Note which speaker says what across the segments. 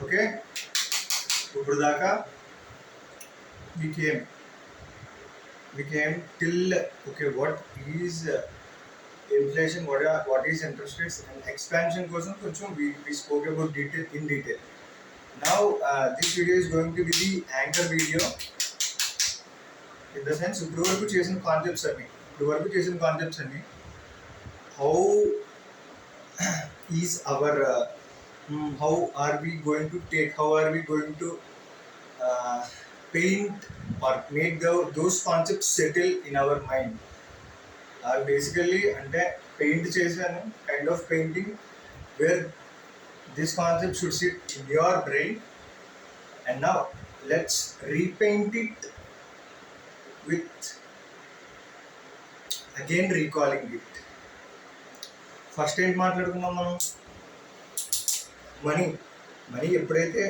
Speaker 1: Okay, ఇప్పుడు దాకా we came till okay, what is inflation, what is interest rates and expansion కోసం కొంచెం we spoke about in detail. Now this video is going to be the anchor video in the sense ఇప్పుడు వరకు చేసిన concepts అన్ని how is our how are we going to paint or make those concepts settle in our mind. Basically అంటే paint చేశాను, kind of painting where this concept should sit in your brain, and now let's repaint it with again recalling it. First ఏంటి మాట్లాడుకున్నాం మనం? Money ఎప్పుడైతే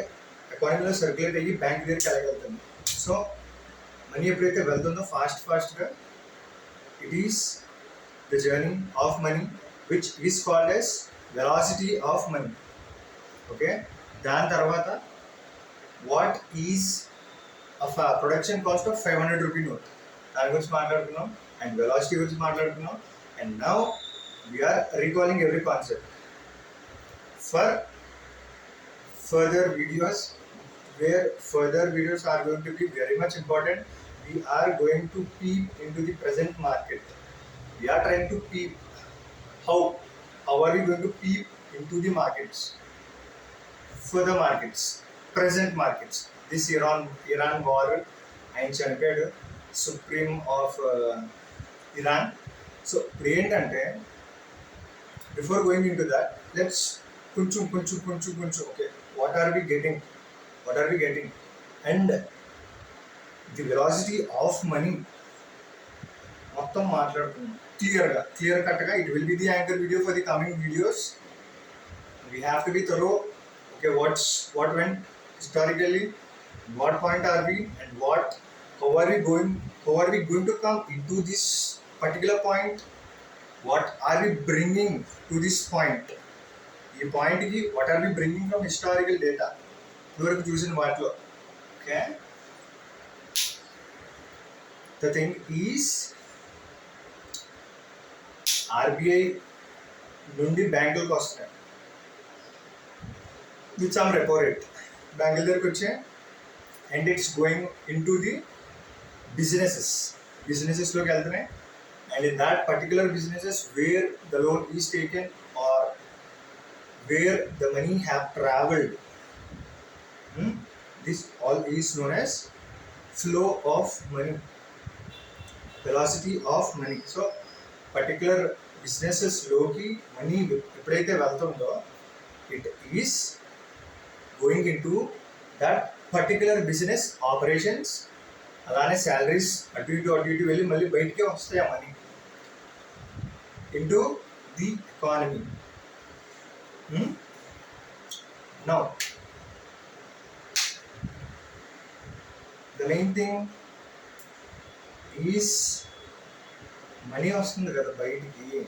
Speaker 1: ఎకానమీలో circulate అయ్యి bank దగ్గరికి వెళ్ళగలుగుతుంది. So money ఎప్పుడైతే వెళ్తుందో ఫాస్ట్గా it is the journey of money which is called as velocity of money. Okay, దాని తర్వాత what is production cost of 500 rupee note, దాని గురించి మాట్లాడుకున్నాం, అండ్ వెలాసిటీ గురించి మాట్లాడుకున్నాం. And now we are recalling every concept for further videos, where further videos are going to be very much important. We are going to peep into the present market. We are trying to peep how are we going to peep into the markets, further markets, present markets. This Iran war and చనిపోయాడు supreme of Iran. So ఏంటంటే before going into that, let's కొంచెం okay, what are we getting and the velocity of money మొత్తం మాట్లాడుకున్నాం clear కట్గా. It will be the anchor video for the coming videos. We have to be thorough. Okay, what went historically, what point are we, and how are we going to come into this particular point, what are we bringing to this point. ఈ పాయింట్కి what are we bringing from historical data ఇదివరకు చూసిన వాటిలో. Okay, the thing is RBI నుండి బ్యాంకులకు వస్తున్నాయి with some repo rate, బ్యాంకుల దగ్గరికి వచ్చే and it's going into the బిజినెసెస్లోకి వెళ్తున్నాయి. And in that particular businesses where the loan is taken or where the money have traveled, this all is known as flow of money, velocity of money. So particular businesses loki money eppudaithe veltundo, it is going into that particular business operations. alane salaries atu itu velli malli bayitike vastayi a money into the economy. Now the main thing is money వస్తుంది కదా బయటికి.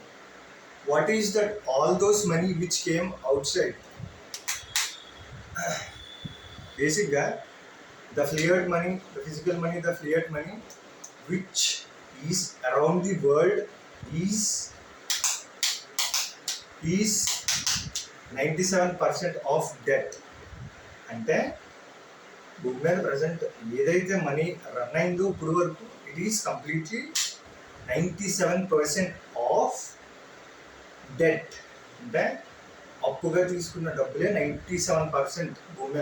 Speaker 1: What is that all those money which came outside? Basically the fiat money, the physical money, the fiat money which is around the world is 97% of debt. అంటే భూమి మీద present ఏదైతే money run అయిందో ఇప్పుడు వరకు it is completely 97% of debt. అంటే అప్పుగా తీసుకున్న డబ్బులే 97% భూమి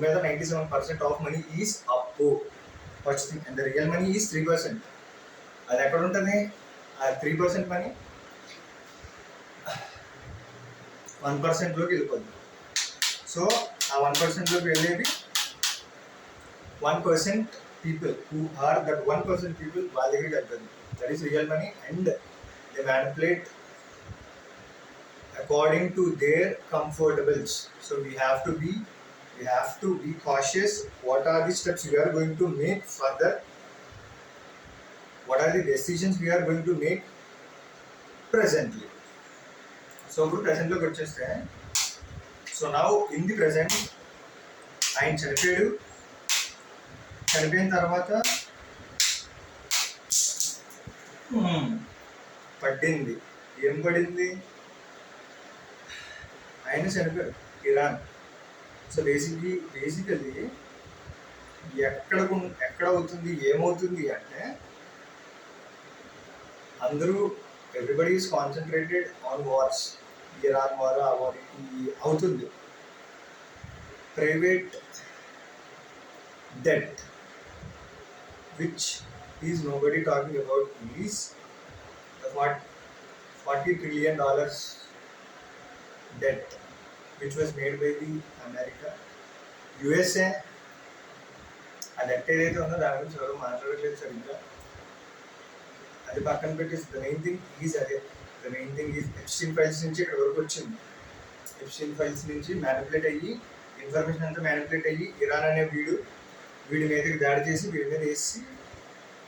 Speaker 1: మీద 97% ఆఫ్ మనీ ఈజ్ అప్పు. First thing. And the real money is 3%. అది ఎక్కడ ఉంటుంది? ఆ 3% మనీ 1%లోకి వెళ్ళిపోద్ది. సో ఆ 1%లోకి వెళ్ళేది 1% people who are that 1% people వాళ్ళ దగ్గరికి వెళ్తుంది. That is real money and they manipulate according to their comfortables. So we have to be cautious. What are the steps we are going to make further? What are the decisions we are going to make presently? So ఇప్పుడు present లోకి వచ్చేస్తే, so now in the present ఆయన చనిపోయాడు. చనిపోయిన తర్వాత పడింది. ఏం పడింది? ఆయన చనిపోయాడు, ఇరాన్. సో బేసికలీ ఎక్కడ అవుతుంది, ఏమవుతుంది అంటే అందరూ everybody is concentrated on wars. Iran war, ఆ వార్ అవుతుంది. Private debt, which is nobody talking about, is the $40 trillion debt which was made by the America, USA. ఆ డెట్ ఏదైతే ఉందో దాని గురించి ఎవరు మాట్లాడట్లేదు సరిగ్గా. అది పక్కన పెట్టేసి the main thing is Epstein files నుంచి ఇక్కడ వరకు వచ్చింది. ఎప్స్టీన్ ఫైల్స్ నుంచి మ్యానిపులేట్ అయ్యి, ఇన్ఫర్మేషన్ అంతా మ్యానిపులేట్ అయ్యి, ఇరాన్ అనే వీడి మీదకి దాడి చేసి వీడి మీద వేసి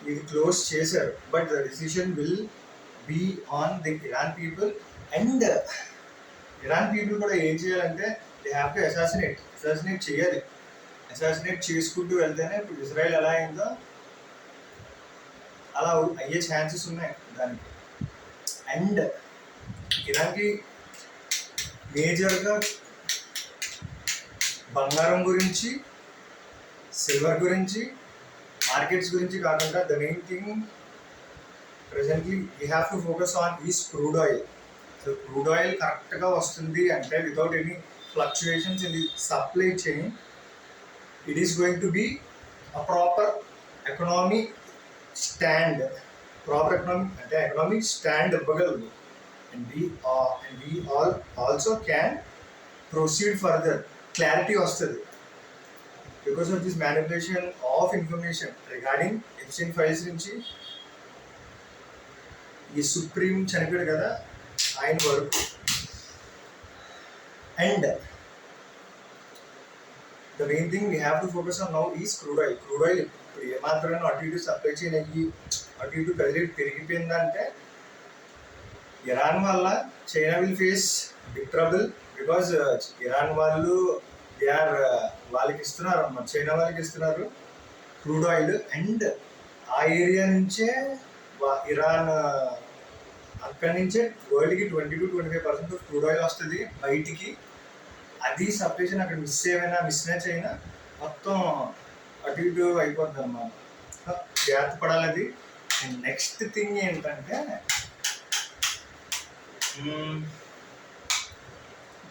Speaker 1: ఇది క్లోజ్ చేశారు. But the decision will be on the Iran people. And Iran people కూడా ఏం చేయాలంటే దే హ్యావ్ టు అసాసినేట్ చేయాలి. అసాసినేట్ చేసుకుంటూ వెళ్తేనే ఇప్పుడు ఇజ్రాయెల్ ఎలా అయిందో అలా అయ్యే ఛాన్సెస్ ఉన్నాయి దానికి. అండ్ ఇరాన్కి మేజర్గా బంగారం గురించి, సిల్వర్ గురించి, మార్కెట్స్ గురించి కాకుండా the main thing presently we have to focus on is crude oil. So crude oil కరెక్ట్గా వస్తుంది అంటే without any fluctuations in the supply chain, it is going to be a proper economic stand. Proper economic stand ఇవ్వగలదు. And we also can proceed further. Clarity వస్తుంది because of this manipulation of information regarding Epstein files నుంచి ఈ supreme చనిపోయాడు కదా ఆయన వరకు. And the main thing we have to focus on now is crude oil. ఇప్పుడు ఏమాత్రం అటు ఇటు సప్లై చైన్ అయ్యి అటు ఇటు పెరిగిపోయిందంటే ఇరాన్ వల్ల China will face big trouble. Because Iran వాళ్ళు వాళ్ళకి ఇస్తున్నారు అన్నమాట, చైనా వాళ్ళకి ఇస్తున్నారు క్రూడ్ ఆయిల్. అండ్ ఆ ఏరియా నుంచే ఇరాన్ అక్కడి నుంచే వరల్డ్కి 20-25% క్రూడ్ ఆయిల్ వస్తుంది బయటికి. అది సపరేషన్ అక్కడ మిస్ మ్యాచ్ అయినా మొత్తం అటు ఇటు అయిపోద్ది అన్నమాట. జాగ్రత్త పడాలి అది. అండ్ నెక్స్ట్ థింగ్ ఏంటంటే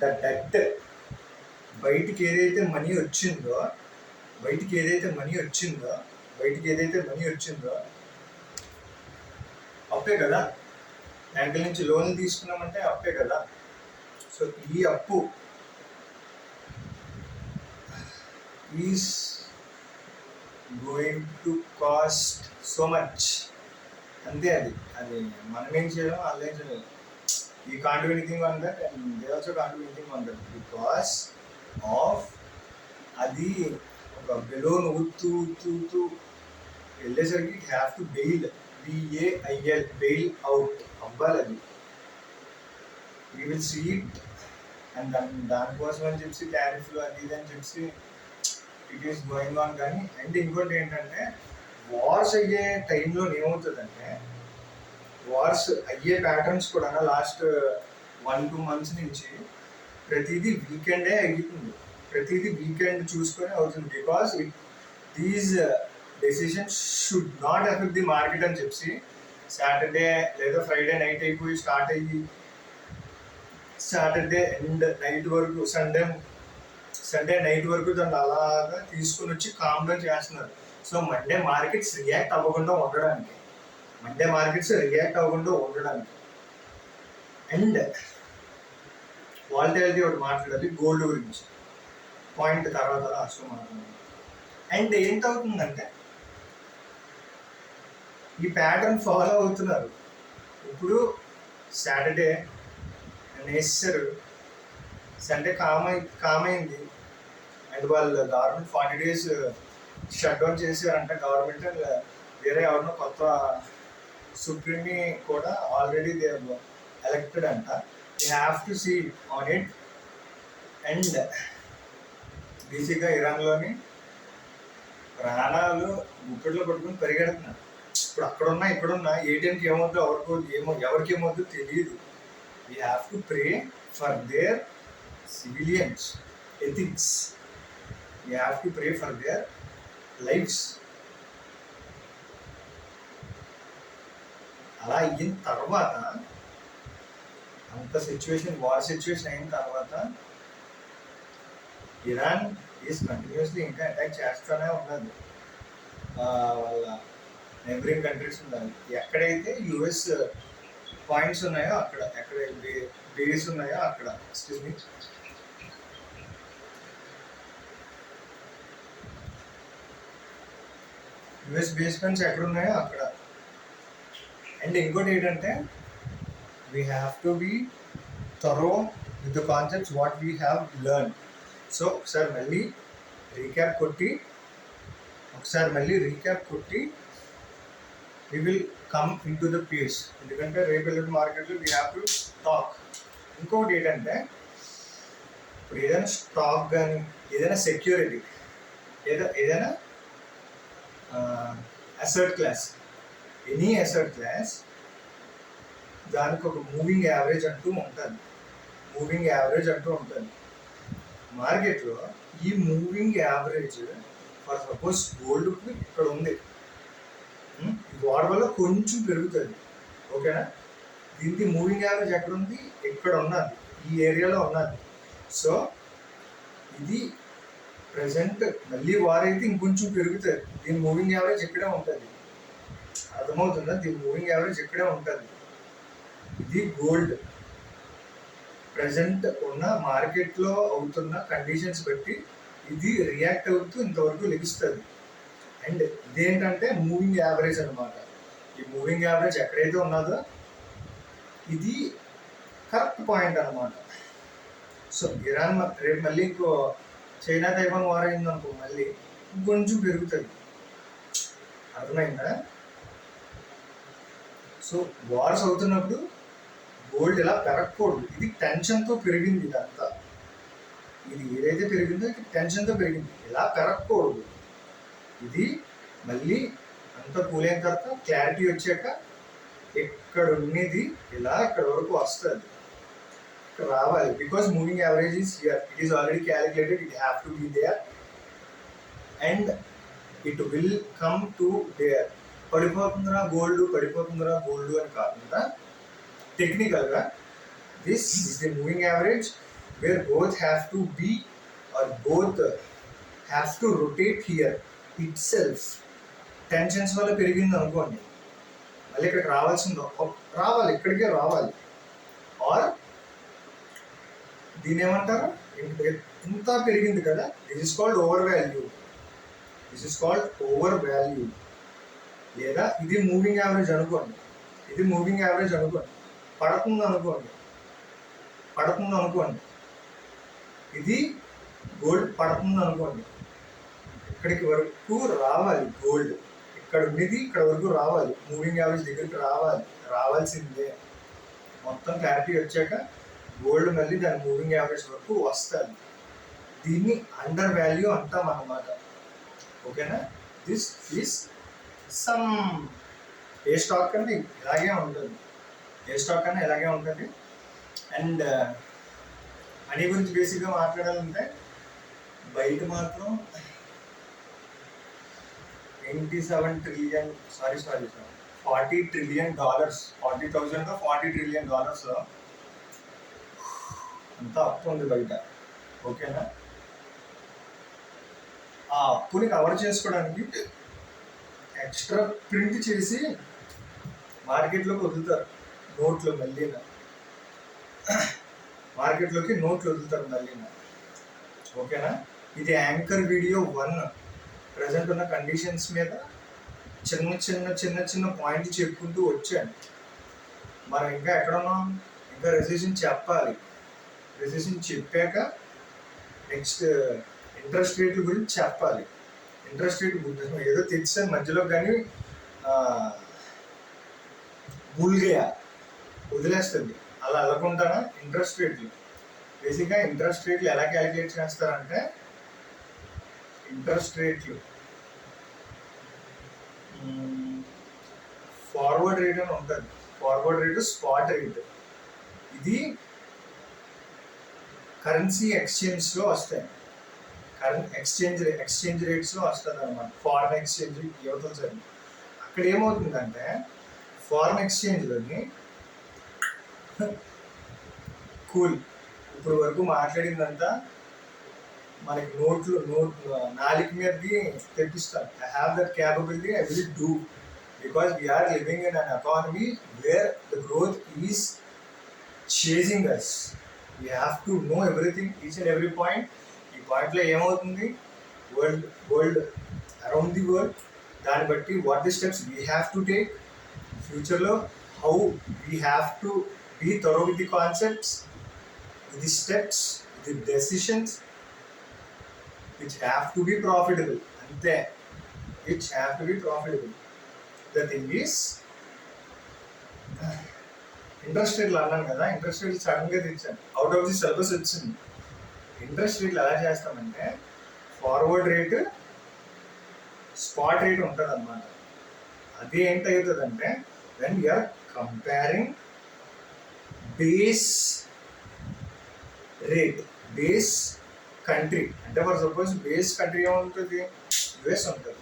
Speaker 1: ద డెట్. బయటికి ఏదైతే మనీ వచ్చిందో అప్పే కదా. బ్యాంకుల నుంచి లోన్లు తీసుకున్నామంటే అప్పే కదా. సో ఈ అప్పు is going to cost so much. అంతే. అది మనం ఏం చేయడం, వాళ్ళు ఏం చేయలేదు. You can't do anything on that, and they also can't do anything on that because of అది ఒక బెలూన్ ఊతూ వెళ్ళేసరికి it have to bail, bail out అవ్వాలి. అది we will see it. And దానికోసం అని చెప్పి టారిఫ్లు అది ఇది అని చెప్పి ఇట్ ఈస్ గోయింగ్ ఆన్. కానీ అండ్ ఇంకోటి ఏంటంటే వార్స్ అయ్యే టైంలో ఏమవుతుందంటే వార్స్ అయ్యే ప్యాటర్న్స్ కూడా లాస్ట్ 1-2 months నుంచి ప్రతిదీ వీకెండే అవుతుంది. ప్రతిదీ వీకెండ్ చూసుకొని అవుతుంది. Because these decisions should not effect the market అని చెప్పి సాటర్డే లేదా ఫ్రైడే నైట్ అయిపోయి స్టార్ట్ అయ్యి సాటర్డే అండ్ నైట్ వరకు సండే నైట్ వరకు దాన్ని అలాగా తీసుకొని వచ్చి కామ్ డౌన్ చేస్తున్నారు. సో మండే మార్కెట్స్ రియాక్ట్ అవ్వకుండా ఉండడానికి అండ్ వాలటిలిటీ ఒకటి మాట్లాడాలి. గోల్డ్ గురించి పాయింట్ తర్వాత లాస్ట్లో మాట్లాడాలి. అండ్ ఏంటవుతుందంటే ఈ ప్యాటర్న్ ఫాలో అవుతున్నారు. ఇప్పుడు సాటర్డే వేసారు, సండే కామ్ అయింది. అండ్ వాళ్ళు గవర్నమెంట్ 40 days షట్ డౌన్ చేశారంట. గవర్నమెంట్ వేరే ఎవరినో కొత్త సుప్రీంని కూడా ఆల్రెడీ దే ఎలక్టెడ్ అంట. They have to see on it. And బేసిక్గా ఇరాన్లోని ప్రాణాలు గుప్పెట్లో పట్టుకుని పరిగెడుతున్నారు. ఇప్పుడు అక్కడున్నా ఇక్కడున్నా ఏటీఎంకి ఏమవుతుందో ఎవరికి ఏమవుతుందో తెలియదు. We have to pray for their civilians ethics. We have to pray for their lifes. అలా అయిన తర్వాత, అంత వార్ సిచ్యువేషన్ అయిన తర్వాత ఇరాన్ ఈజ్ కంటిన్యూస్లీ ఇంకా అటాక్ చేస్తూనే ఉన్నది. వాళ్ళ నైబరింగ్ కంట్రీస్ ఉండాలి. ఎక్కడైతే యుఎస్ పాయింట్స్ ఉన్నాయో అక్కడ, ఎక్కడ బేస్ ఉన్నాయో అక్కడ, excuse me, US base points ఎక్కడ ఉన్నాయో అక్కడ. అండ్ ఇంకోటి ఏంటంటే we have to be thorough with the concepts what we have learn. So ఒకసారి మళ్ళీ రీక్యాప్ కొట్టి we will come into the pace. ఎందుకంటే రేపు వెళ్ళే మార్కెట్లో వీ హ్యావ్ టు టాక్. ఇంకొకటి ఏంటంటే ఇప్పుడు ఏదైనా స్టాక్ కానీ ఏదైనా సెక్యూరిటీ ఏదైనా asset class, any asset class, దానికి ఒక మూవింగ్ యావరేజ్ అంటూ ఉంటుంది. మార్కెట్లో ఈ మూవింగ్ యావరేజ్ ఫర్ సపోజ్ గోల్డ్కి ఇక్కడ ఉంది, వాడి వల్ల కొంచెం పెరుగుతుంది. ఓకేనా? దీనికి మూవింగ్ యావరేజ్ ఎక్కడ ఉంది? ఇక్కడ ఉన్నది, ఈ ఏరియాలో ఉన్నది. సో ఇది ప్రజెంట్ మళ్ళీ వార్ అయితే ఇంకొంచెం పెరుగుతుంది. దీని మూవింగ్ యావరేజ్ ఇక్కడే ఉంటుంది. అర్థమవుతుందా? దీని మూవింగ్ యావరేజ్ ఇక్కడే ఉంటుంది. ఇది గోల్డ్ ప్రజెంట్ ఉన్న మార్కెట్లో అవుతున్న కండిషన్స్ బట్టి ఇది రియాక్ట్ అవుతూ ఇంతవరకు లెగిస్తుంది. అండ్ ఇదేంటంటే మూవింగ్ యావరేజ్ అనమాట. ఈ మూవింగ్ యావరేజ్ ఎక్కడైతే ఉన్నదో ఇది కరెక్ట్ పాయింట్ అనమాట. సో ఇరాన్ రేపు మళ్ళీ ఇంకో చైనా తైవాన్ వార్ అయిందనుకో, మళ్ళీ ఇంకొంచెం పెరుగుతుంది. అర్థమైందా? సో వార్స్ అవుతున్నప్పుడు గోల్డ్ ఇలా పెరగకూడదు. ఇది టెన్షన్తో పెరిగింది. ఇదంతా ఇది ఏదైతే పెరిగిందో ఇది టెన్షన్తో పెరిగింది. ఇలా పెరగకూడదు. ఇది మళ్ళీ అంతా కూల్ అయిన తర్వాత క్లారిటీ వచ్చాక ఎక్కడ ఉన్నది ఇలా ఇక్కడ వరకు వస్తుంది, ఇక్కడ రావాలి. Because moving average is here, it is already calculated, it have to be there and it will come to there. పడిపోతుందిరా గోల్డ్ అని కాకుండా టెక్నికల్గా this is the moving average where both have to be or both have to rotate here itself. Tensions వల్ల పెరిగింది అనుకోండి, మళ్ళీ ఇక్కడికి రావాలి, ఇక్కడికే రావాలి. ఆర్ దీని ఏమంటారు, ఇంత పెరిగింది కదా, this is called over value. లేదా ఇది మూవింగ్ యావరేజ్ అనుకోండి, పడుతుంది అనుకోండి, ఇది గోల్డ్ పడుతుంది అనుకోండి, ఇక్కడికి వరకు రావాలి గోల్డ్, ఇక్కడ ఉన్నది ఇక్కడ వరకు రావాలి, మూవింగ్ యావరేజ్ దగ్గరికి రావాల్సిందే. మొత్తం క్లారిటీ వచ్చాక గోల్డ్ మళ్ళీ దాని మూవింగ్ యావరేజ్ వరకు వస్తుంది. దీన్ని అండర్ వాల్యూ అంటాం అన్నమాట. ఓకేనా? This is some A stock కన్నా ఇలాగే ఉంటుంది. అండ్ మనీ గురించి బేసిక్గా మాట్లాడాలంటే బయట మాత్రం 40 ట్రిలియన్ డాలర్స్, $40,000 ట్రిలియన్ అంతా అప్పు ఉంది బయట. ఓకేనా? ఆ అప్పుని కవర్ చేసుకోవడానికి ఎక్స్ట్రా ప్రింట్ చేసి మార్కెట్లోకి వదులుతారు నోట్లు, మార్కెట్లోకి నోట్లు వదులుతారు మళ్ళీ. ఓకేనా? ఇది యాంకర్ వీడియో 1 ప్రజెంట్ ఉన్న కండిషన్స్ మీద చిన్న పాయింట్ చెప్పుకుంటూ వచ్చాను. మనం ఇంకా ఎక్కడ ఉన్నాం? ఇంకా రెసిషన్ చెప్పాలి. రెసిషన్ చెప్పాక నెక్స్ట్ ఇంట్రెస్ట్ రేట్ల గురించి చెప్పాలి. ఇంట్రెస్ట్ రేట్ ఏదో తెచ్చాను మధ్యలో, కానీ బుల్గా వదిలేస్తుంది. అలా వెళ్ళకుండానా ఇంట్రెస్ట్ రేట్లు బేసిక్గా ఇంట్రెస్ట్ రేట్లు ఎలా క్యాలిక్యులేట్ చేస్తారంటే ఇంట్రెస్ట్ రేట్లు, ఫార్వర్డ్ రేట్ అని ఉంటుంది. Forward rate, spot rate. ఇది కరెన్సీ ఎక్స్చేంజ్లో వస్తాయి. ఎక్స్చేంజ్ రేట్స్లో వస్తుంది అనమాట. ఫారెన్ ఎక్స్చేంజ్ యువతలు సరి అక్కడ ఏమవుతుందంటే ఫారెన్ ఎక్స్చేంజ్లోని కూల్ ఇప్పుడు వరకు మాట్లాడిందంతా మనకి నోట్ నాలుగు మీదకి తెప్పిస్తాను. I have that capability, I will do, because we're living in an economy where the growth is chasing us. We have to know everything, each and every point. ఈ పాయింట్లో ఏమవుతుంది world around the world, దాన్ని బట్టి what the steps we have to take ఫ్యూచర్లో, how we have to be thorough with the concepts, with the steps, with the decisions which have to be profitable. Ante, which have to be profitable. The thing is, interest రేట్లు అన్నాను కదా, interest రేట్లు సడన్గా తెచ్చాను, out of the syllabus వచ్చింది. Interest రేట్లు ఎలా చేస్తామంటే ఫార్వర్డ్ రేటు, స్పాట్ రేట్ ఉంటుంది అన్నమాట. అది ఏంటవుతుందంటే when we're comparing base rate, base country. అంటే ఫర్ సపోజ్ బేస్ కంట్రీ ఏముంటుంది, యుఎస్ ఉంటుంది.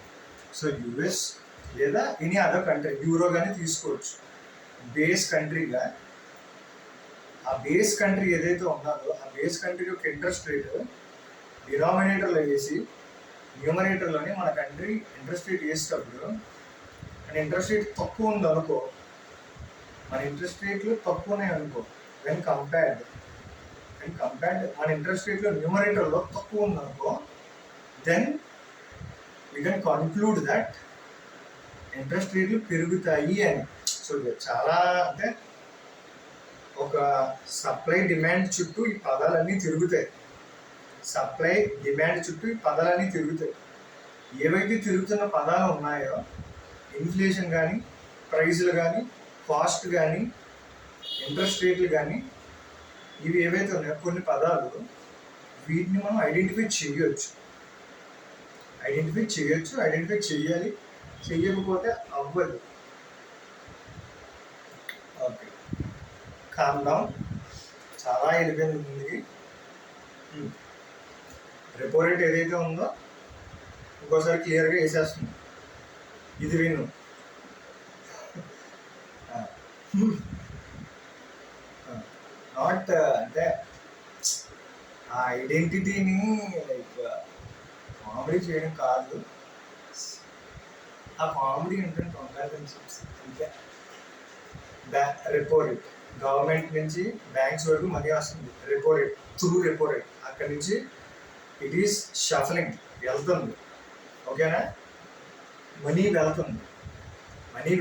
Speaker 1: సో యుఎస్ లేదా ఎనీ అదర్ కంట్రీ, యూరో కానీ తీసుకోవచ్చు బేస్ కంట్రీగా. ఆ బేస్ కంట్రీ ఏదైతే ఉన్నదో ఆ బేస్ కంట్రీ యొక్క ఇంట్రెస్ట్ రేటు డినామినేటర్లో వేసి న్యూమరేటర్లోనే మన కంట్రీ ఇంట్రెస్ట్ రేట్ వేసేటప్పుడు, అండ్ ఇంట్రెస్ట్ రేట్ తక్కువ ఉంది అనుకో, మన ఇంట్రెస్ట్ రేట్లు తక్కువ ఉన్నాయి అనుకో, వెన్ కంపేర్డ్ మన ఇంట్రెస్ట్ రేట్లో న్యూమరేటర్లో తక్కువ ఉందనుకో, then we can conclude that interest రేట్లు పెరుగుతాయి అని. సో చాలా అంటే ఒక సప్లై డిమాండ్ చుట్టూ ఈ పదాలన్నీ తిరుగుతాయి. సప్లై డిమాండ్ చుట్టూ ఈ పదాలన్నీ తిరుగుతాయి. ఏవైతే తిరుగుతున్న పదాలు ఉన్నాయో, ఇన్ఫ్లేషన్ కానీ, ప్రైజులు కానీ, కాస్ట్ కానీ, ఇంట్రెస్ట్ రేట్లు కానీ, ఇవి ఏవైతే ఉన్నాయో కొన్ని పదాలు, వీటిని మనం ఐడెంటిఫై చేయాలి. చెయ్యకపోతే అవ్వదు. Okay, calm down. చాలా వెళ్ళిపోయింది ముందుకి. రెపో రేట్ ఏదైతే ఉందో ఇంకోసారి క్లియర్గా వేసేస్తుంది. ఇది విను. నాట్ అంటే ఆ ఐడెంటిటీని లైక్ కామెడీ చేయడం కాదు, ఆ కామెడీ ఏంటంటే అంటే రెపో రేట్, గవర్నమెంట్ నుంచి బ్యాంక్స్ వరకు మనీ వస్తుంది. Repo rate, through repo rate అక్కడి నుంచి ఇట్ ఈస్ షఫలింగ్, వెళ్తుంది. ఓకేనా, మనీ వెళ్తుంది. మనీ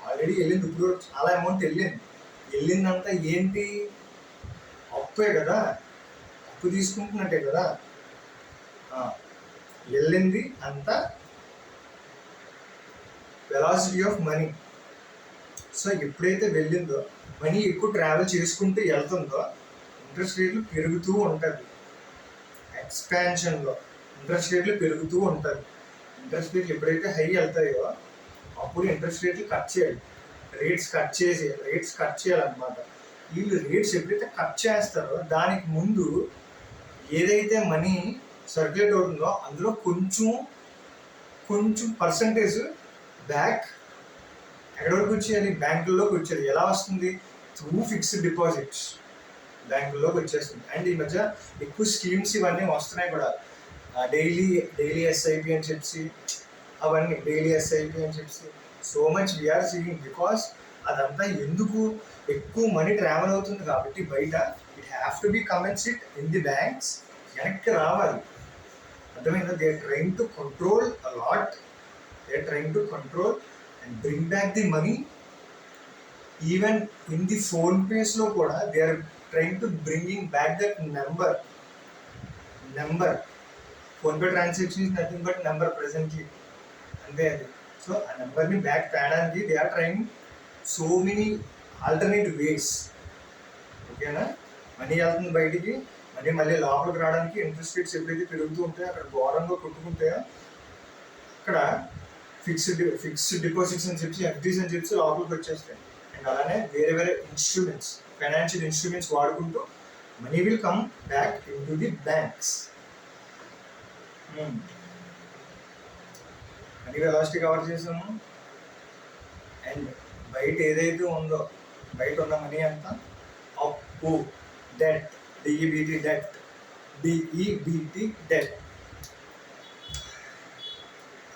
Speaker 1: ఆల్రెడీ వెళ్ళింది. ఇప్పుడు చాలా అమౌంట్ వెళ్ళిందంతా ఏంటి, అప్పే కదా, అప్పు తీసుకుంటున్నట్టే కదా. వెళ్ళింది అంతా వెలాసిటీ ఆఫ్ మనీ. సో ఎప్పుడైతే వెళ్ళిందో, మనీ ఎక్కువ ట్రావెల్ చేసుకుంటూ వెళ్తుందో ఇంట్రెస్ట్ రేట్లు పెరుగుతూ ఉంటుంది. ఎక్స్పాన్షన్లో ఇంట్రెస్ట్ రేట్లు పెరుగుతూ ఉంటుంది. ఇంట్రెస్ట్ రేట్లు ఎప్పుడైతే హై వెళ్తాయో అప్పుడు ఇంట్రెస్ట్ రేట్లు కట్ చేయాలి. రేట్స్ కట్ చేయాలన్నమాట. వీళ్ళు రేట్స్ ఎప్పుడైతే కట్ చేస్తారో దానికి ముందు ఏదైతే మనీ సర్క్యులేట్ అవుతుందో అందులో కొంచెం పర్సంటేజ్ బ్యాక్ ఎక్కడి వరకు వచ్చేయాలి, బ్యాంకుల్లోకి వచ్చేది. ఎలా వస్తుంది, త్రూ ఫిక్స్డ్ డిపాజిట్స్ బ్యాంకుల్లోకి వచ్చేస్తుంది. అండ్ ఈ మధ్య ఎక్కువ స్కీమ్స్ ఇవన్నీ వస్తున్నాయి కూడా, డైలీ ఎస్ఐపి అని చెప్పి, అవన్నీ డైలీ ఎస్ఐపి అని చెప్పి so much we're seeing. Because అదంతా ఎందుకు, ఎక్కువ మనీ ట్రావెల్ అవుతుంది కాబట్టి బయట, it have to be compensate in the banks, వెనక్కి రావాలి. అర్థమైందా? They are trying to control a lot, they are trying to control and bring back the money. Even in the phone పేస్లో కూడా they are trying to bringing back that number. PhonePe transaction is nothing but number presently, అంతే అది. So ఆ నెంబర్ని back తేడానికి they are trying so many alternative ways. ఓకేనా, money వెళ్తుంది బయటికి, మనీ మళ్ళీ లోపలికి రావడానికి ఇంట్రెస్ట్ రేట్స్ ఎప్పుడైతే పెరుగుతూ ఉంటాయో అక్కడ ఘోరంగా కొట్టుకుంటాయో అక్కడ ఫిక్స్డ్ డిపాజిట్స్ అని చెప్పి ఎఫ్డీస్ అని చెప్పి లోపలికి వచ్చేస్తాయి. అండ్ అలానే వేరే వేరే ఇన్స్ట్రుమెంట్స్, ఫైనాన్షియల్ ఇన్స్ట్రుమెంట్స్ వాడుకుంటూ money will come back in to the banks. Money velocity cover చేసాము. అండ్ బయట ఏదైతే ఉందో, బయట ఉన్న మనీ అంతా అప్పు, డెట్, డిఈబిటి డెట్, డిఈబిటి డెట్.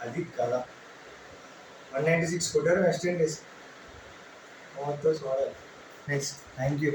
Speaker 1: అది కదా 196 కొట్టారు వెస్ట్ ఇండీస్. మొత్తం చూడాలి. Next, thank you.